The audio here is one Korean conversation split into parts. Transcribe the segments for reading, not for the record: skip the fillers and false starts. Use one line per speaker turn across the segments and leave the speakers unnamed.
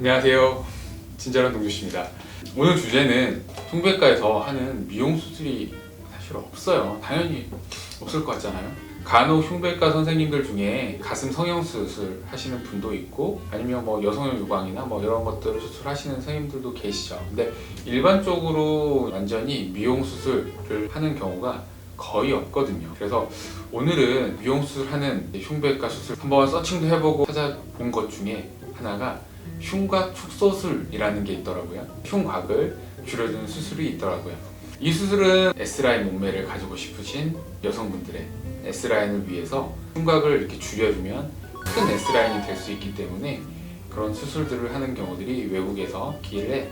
안녕하세요. 친절한 동주씨입니다. 오늘 주제는 흉부외과에서 하는 미용 수술이 사실 없어요. 당연히 없을 것 같잖아요. 간혹 흉부외과 선생님들 중에 가슴 성형 수술 하시는 분도 있고, 아니면 뭐 여성형 유광이나 뭐 이런 것들을 수술하시는 선생님들도 계시죠. 근데 일반적으로 완전히 미용 수술을 하는 경우가 거의 없거든요. 그래서 오늘은 미용 수술하는 흉부외과 수술 한번 서칭도 해보고 찾아본 것 중에 하나가 흉곽 축소술이라는 게 있더라고요. 흉곽을 줄여주는 수술이 있더라고요. 이 수술은 S라인 몸매를 가지고 싶으신 여성분들의 S라인을 위해서 흉곽을 이렇게 줄여주면 큰 S라인이 될 수 있기 때문에 그런 수술들을 하는 경우들이 외국에서 있길래,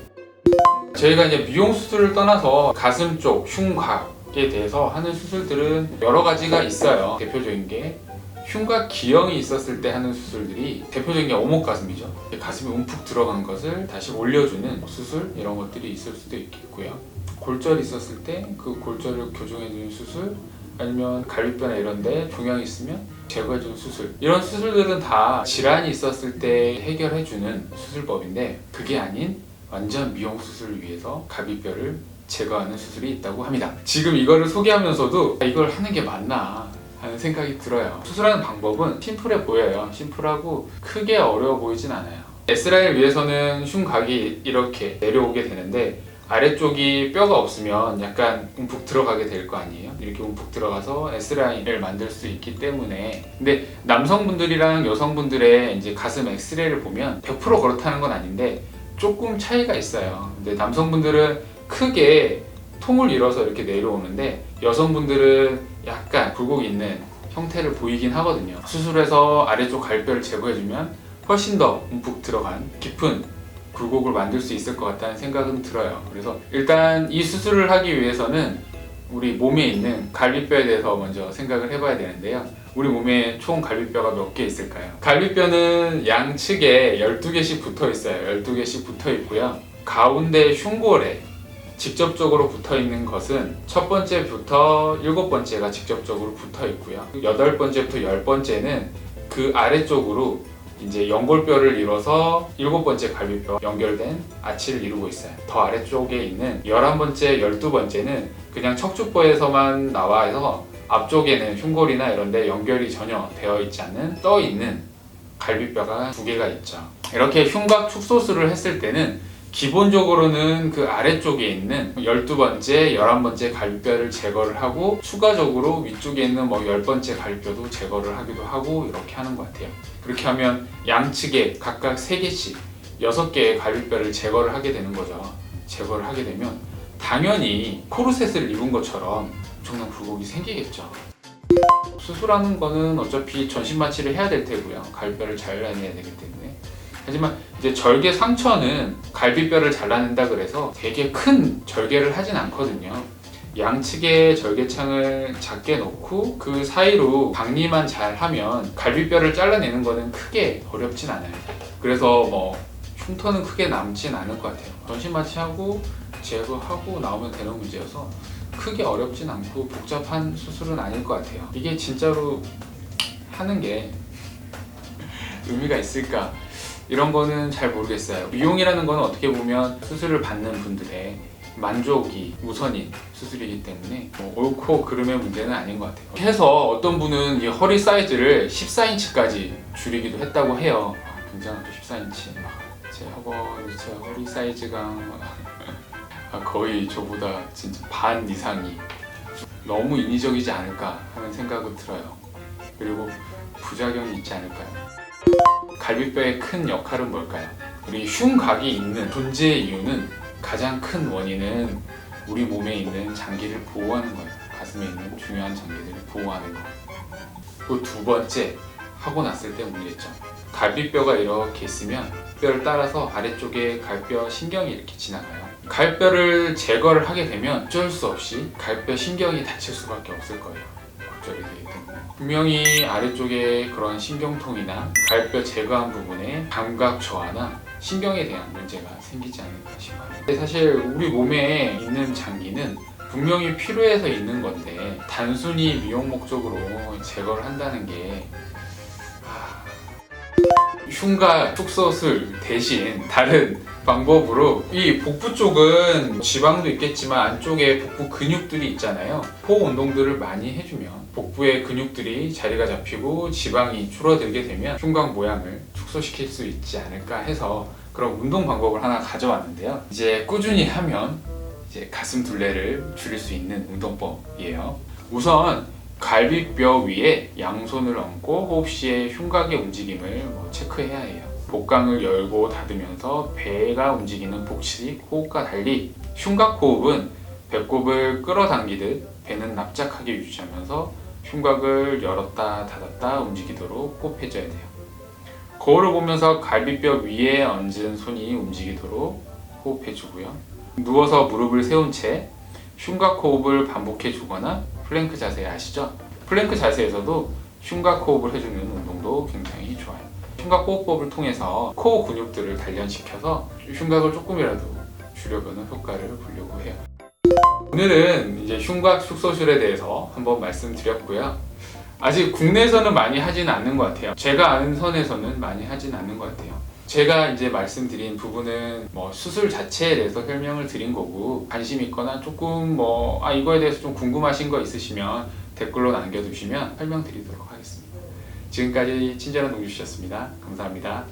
저희가 이제 미용 수술을 떠나서 가슴 쪽 흉곽에 대해서 하는 수술들은 여러 가지가 있어요. 대표적인 게 흉곽 기형이 있었을 때 하는 수술들이, 대표적인 게 오목가슴이죠. 가슴이 움푹 들어간 것을 다시 올려주는 수술, 이런 것들이 있을 수도 있겠고요. 골절이 있었을 때 그 골절을 교정해주는 수술, 아니면 갈비뼈나 이런 데 종양이 있으면 제거해주는 수술, 이런 수술들은 다 질환이 있었을 때 해결해주는 수술법인데, 그게 아닌 완전 미용 수술을 위해서 갈비뼈를 제거하는 수술이 있다고 합니다. 지금 이거를 소개하면서도 이걸 하는 게 맞나 하는 생각이 들어요. 수술하는 방법은 심플해 보여요. 심플하고 크게 어려워 보이진 않아요. S라인을 위해서는 흉곽이 이렇게 내려오게 되는데, 아래쪽이 뼈가 없으면 약간 움푹 들어가게 될 거 아니에요. 이렇게 움푹 들어가서 S라인을 만들 수 있기 때문에. 근데 남성분들이랑 여성분들의 이제 가슴 엑스레이를 보면 100% 그렇다는 건 아닌데 조금 차이가 있어요. 근데 남성분들은 크게 통을 이뤄서 이렇게 내려오는데, 여성분들은 약간 굴곡 있는 형태를 보이긴 하거든요. 수술해서 아래쪽 갈뼈를 제거해주면 훨씬 더 움푹 들어간 깊은 굴곡을 만들 수 있을 것 같다는 생각은 들어요. 그래서 일단 이 수술을 하기 위해서는 우리 몸에 있는 갈비뼈에 대해서 먼저 생각을 해봐야 되는데요. 우리 몸에 총 갈비뼈가 몇 개 있을까요? 갈비뼈는 양측에 12개씩 붙어 있어요. 12개씩 붙어 있고요. 가운데 흉골에 직접적으로 붙어 있는 것은 첫 번째부터 7번째가 직접적으로 붙어 있고요. 8번째부터 10번째는 그 아래쪽으로 이제 연골뼈를 이뤄서 7번째 갈비뼈 연결된 아치를 이루고 있어요. 더 아래쪽에 있는 11번째, 12번째는 그냥 척추뼈에서만 나와서 앞쪽에는 흉골이나 이런 데 연결이 전혀 되어 있지 않는 떠 있는 갈비뼈가 2개가 있죠. 이렇게 흉곽 축소술을 했을 때는 기본적으로는 그 아래쪽에 있는 12번째, 11번째 갈비뼈를 제거를 하고, 추가적으로 위쪽에 있는 뭐 10번째 갈비뼈도 제거를 하기도 하고, 이렇게 하는 것 같아요. 그렇게 하면 양측에 각각 3개씩 6개의 갈비뼈를 제거를 하게 되는 거죠. 제거를 하게 되면 당연히 코르셋을 입은 것처럼 엄청난 굴곡이 생기겠죠. 수술하는 거는 어차피 전신 마취를 해야 될 테고요. 갈비뼈를 잘라내야 되기 때문에. 하지만 이제 절개 상처는 갈비뼈를 잘라낸다 그래서 되게 큰 절개를 하진 않거든요. 양측의 절개창을 작게 놓고 그 사이로 박리만 잘 하면 갈비뼈를 잘라내는 거는 크게 어렵진 않아요. 그래서 뭐 흉터는 크게 남진 않을 것 같아요. 전신 마취하고 제거하고 나오면 되는 문제여서 크게 어렵진 않고 복잡한 수술은 아닐 것 같아요. 이게 진짜로 하는 게 의미가 있을까? 이런 거는 잘 모르겠어요. 미용이라는 거는 어떻게 보면 수술을 받는 분들의 만족이 우선인 수술이기 때문에 뭐 옳고 그름의 문제는 아닌 것 같아요. 해서 어떤 분은 이 허리 사이즈를 14인치까지 줄이기도 했다고 해요. 굉장하죠, 14인치. 제 허리 사이즈가 거의 저보다 진짜 반 이상이 너무 인위적이지 않을까 하는 생각은 들어요. 그리고 부작용이 있지 않을까요? 갈비뼈의 큰 역할은 뭘까요? 우리 흉곽이 있는 존재의 이유는, 가장 큰 원인은 우리 몸에 있는 장기를 보호하는 거예요. 가슴에 있는 중요한 장기들을 보호하는 거. 그 두 번째, 하고 났을 때 모르겠죠. 갈비뼈가 이렇게 있으면 뼈를 따라서 아래쪽에 갈뼈 신경이 이렇게 지나가요. 갈뼈를 제거를 하게 되면 어쩔 수 없이 갈뼈 신경이 다칠 수밖에 없을 거예요. 골절이 되기 때문에. 분명히 아래쪽에 그런 신경통이나 갈뼈 제거한 부분에 감각 저하나 신경에 대한 문제가 생기지 않을까 싶어요. 근데 사실 우리 몸에 있는 장기는 분명히 필요해서 있는 건데, 단순히 미용 목적으로 제거를 한다는 게 흉곽 축소술 대신 다른 방법으로 이 복부 쪽은 지방도 있겠지만 안쪽에 복부 근육들이 있잖아요. 호흡 운동들을 많이 해주면 복부의 근육들이 자리가 잡히고 지방이 줄어들게 되면 흉곽 모양을 축소시킬 수 있지 않을까 해서 그런 운동 방법을 하나 가져왔는데요. 이제 꾸준히 하면 이제 가슴 둘레를 줄일 수 있는 운동법이에요. 우선 갈비뼈 위에 양손을 얹고 호흡 시에 흉곽의 움직임을 체크해야 해요. 복강을 열고 닫으면서 배가 움직이는 복식 호흡과 달리 흉곽 호흡은 배꼽을 끌어당기듯 배는 납작하게 유지하면서 흉곽을 열었다 닫았다 움직이도록 호흡해줘야 돼요. 거울을 보면서 갈비뼈 위에 얹은 손이 움직이도록 호흡해주고요. 누워서 무릎을 세운 채 흉곽 호흡을 반복해주거나 플랭크 자세 아시죠? 플랭크 자세에서도 흉곽 호흡을 해주는 운동도 굉장히 좋아요. 흉곽 호흡법을 통해서 코어 근육들을 단련시켜서 흉곽을 조금이라도 줄여보는 효과를 보려고 해요. 오늘은 이제 흉곽 축소술에 대해서 한번 말씀드렸고요. 아직 국내에서는 많이 하지는 않는 것 같아요. 제가 아는 선에서는 많이 하진 않는 것 같아요. 제가 이제 말씀드린 부분은 수술 자체에 대해서 설명을 드린 거고, 관심 있거나 조금 이거에 대해서 좀 궁금하신 거 있으시면 댓글로 남겨두시면 설명드리도록 하겠습니다. 지금까지 친절한 동주씨였습니다. 감사합니다.